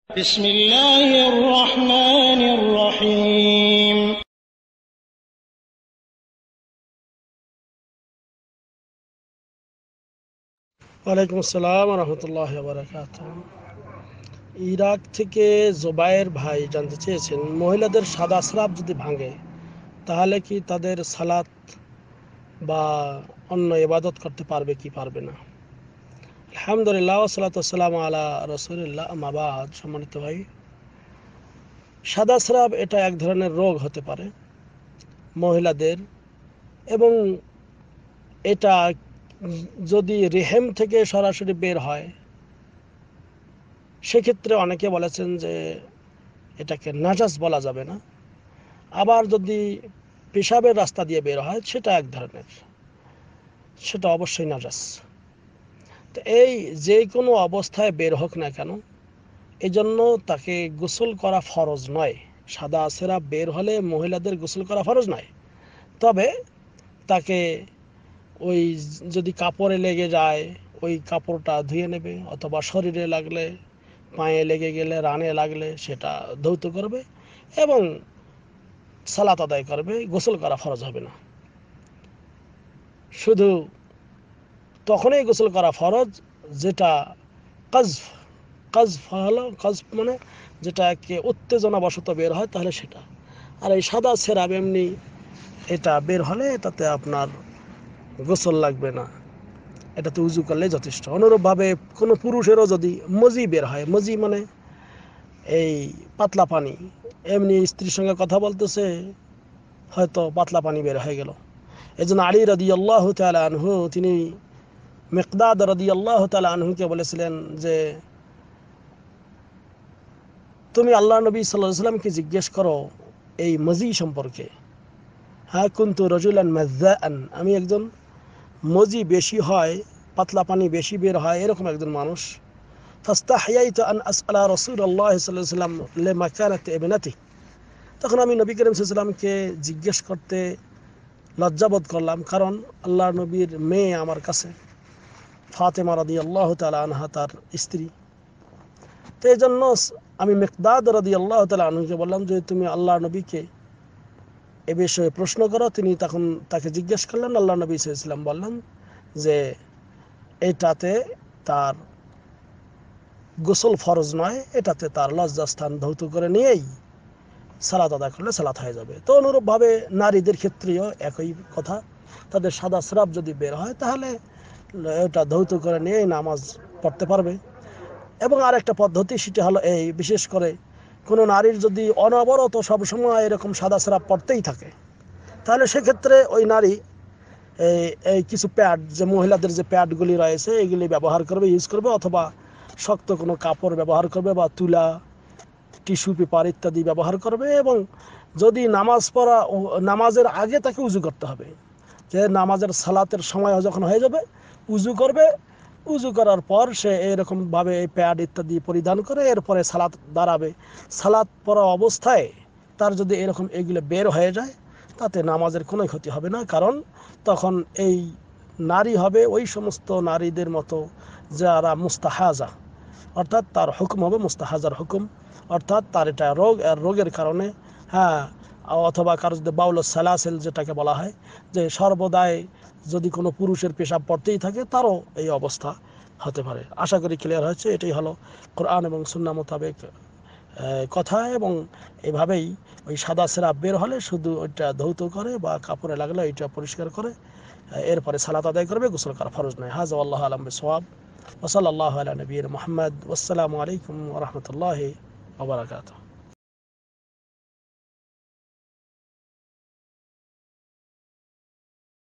بسم الله الرحمن الرحيم ওয়ালাইকুম আসসালাম রহমতুল্লাহ বারাকাত। ইরাক থেকে জোবায়ের ভাই জানতে চেয়েছেন, মহিলাদের সাদা স্রাব যদি ভাঙে তাহলে কি তাদের সালাত বা অন্য ইবাদত করতে পারবে কি পারবে না? আলহামদুলিল্লাহ ওয়াসসালাতু ওয়াসসালামু আলা রাসূলিল্লাহ, আম্মা বাদ। সম্মানিত ভাই, সাদা স্রাব এটা এক ধরনের রোগ হতে পারে মহিলাদের, এবং এটা যদি রেহেম থেকে সরাসরি বের হয় সেক্ষেত্রে অনেকে বলেছেন যে এটাকে নাজাস বলা যাবে না। আবার যদি পেশাবের রাস্তা দিয়ে বের হয় সেটা এক ধরনের, সেটা অবশ্যই নাজাস। তো এই যে কোনো অবস্থায় বের হোক না কেন, এই জন্য তাকে গোসল করা ফরজ নয়। সাদা সেরা বের হলে মহিলাদের গোসল করা ফরজ নয়, তবে তাকে ওই যদি কাপড়ে লেগে যায় ওই কাপড়টা ধুয়ে নেবে, অথবা শরীরে লাগলে, পায়ে লেগে গেলে, রানে লাগলে সেটা ধৌত করবে এবং সালাত আদায় করবে। গোসল করা ফরজ হবে না। শুধু তখনই গোসল করা ফরজ যেটা কাজফ, কাজফ হলো, কাজফ মানে যেটাকে উত্তেজনাবশত বের হয়, তাহলে সেটা। আর এই সাদা সেরাব এমনি এটা বের হলে এটাতে আপনার গোসল লাগবে না, এটাতে উজু করলে যথেষ্ট। অনুরূপভাবে কোনো পুরুষেরও যদি মজি বের হয়, মজি মানে এই পাতলা পানি, এমনি স্ত্রীর সঙ্গে কথা বলতেছে, হয়তো পাতলা পানি বের হয়ে গেল, এই জন্য আলী রাদিয়াল্লাহু তাআলা আনহু তিনি মিকদাদ রাদিয়াল্লাহু তাআলা আনহুকে বলেছিলেন যে তুমি আল্লাহ নবী সাল্লাল্লাহু আলাইহি সাল্লামকে জিজ্ঞেস করো এই মজি সম্পর্কে। হ্যাঁ, কুনতু রাজুলান মাজ্জাআন, আমি একজন মজি বেশি হয়, পাতলা পানি বেশি বের হয় এরকম একজন মানুষ। ফাস্তাহইয়াইতু আন আসআলা রাসূলুল্লাহ সাল্লাল্লাহু আলাইহি ওয়াসাল্লাম লিমাকানাতি ইবনাতি, তখন আমি নবী করিম সাল্লাল্লাহু আলাইহি ওয়াসাল্লামকে জিজ্ঞেস করতে লজ্জাবোধ করলাম, কারণ আল্লাহ নবীর মেয়ে আমার কাছে ফাতেমা রাদিয়াল্লাহু তাআলা আনহা তার স্ত্রী। তো এই জন্য আমি মিকদাদ রাদিয়াল্লাহু তাআলা আনহুকে বললাম যে তুমি আল্লাহ নবীকে এ বিষয়ে প্রশ্ন করো। তিনি তখন তাকে জিজ্ঞেস করলেন, আল্লাহ নবী সাল্লাল্লাহু আলাইহি ওয়াসাল্লাম বললেন যে এটাতে তার গোসল ফরজ নয়, এটাতে তার লজ্জাস্থান ধৌত করে নিয়েই সালাত আদায় করলে সালাত হয়ে যাবে। তো অনুরূপভাবে নারীদের ক্ষেত্রেও একই কথা, তাদের সাদা স্রাব যদি বের হয় তাহলে এটা ধৌত করে নিয়েই নামাজ পড়তে পারবে। এবং আরেকটা পদ্ধতি, সেটা হলো এই, বিশেষ করে কোনো নারীর যদি অনবরত সবসময় এরকম সাদা স্রাব পড়তেই থাকে, তাহলে সেক্ষেত্রে ওই নারী এই এই কিছু প্যাড, যে মহিলাদের যে প্যাডগুলি রয়েছে এগুলি ব্যবহার করবে, ইউজ করবে, অথবা শক্ত কোনো কাপড় ব্যবহার করবে বা তুলা, টিস্যু পেপার ইত্যাদি ব্যবহার করবে। এবং যদি নামাজের আগে তাকে উজু করতে হবে, যে নামাজের সালাতের সময় যখন হয়ে যাবে উজু করবে, উজু করার পর সে এরকমভাবে এই প্যাড ইত্যাদি পরিধান করে এরপরে সালাত দাঁড়াবে। সালাত পড়া অবস্থায় তার যদি এরকম এগুলো বের হয়ে যায় তাতে নামাজের কোনো ক্ষতি হবে না, কারণ তখন এই নারী হবে ওই সমস্ত নারীদের মতো যারা মুস্তাহাজা, অর্থাৎ তার হুকুম হবে মুস্তাহাজার হুকুম, অর্থাৎ তার এটা রোগ, আর রোগের কারণে, হ্যাঁ, অথবা কারো যদি বাউল সালাসেল যেটাকে বলা হয়, যে সর্বদাই যদি কোনো পুরুষের পেশাব পড়তেই থাকে তারও এই অবস্থা হতে পারে। আশা করি ক্লিয়ার হয়েছে। এটাই হলো কোরআন এবং সুন্নাহ মোতাবেক কথা। এবং এভাবেই ওই সাদা সেরাব বের হলে শুধু ওইটা ধৌত করে বা কাপড়ে লাগলে ওইটা পরিষ্কার করে এরপরে সালাত আদায় করবে, গোসল করা ফরজ নয়। হাযা ওয়াল্লাহু আ'লাম বিসওয়াব। ওয়া সাল্লাল্লাহু আলা নবিয়্যিনা মুহাম্মদ। ওয়াসসালামু আলাইকুম ওয়া রাহমাতুল্লাহি ওয়া বারাকাতুহু।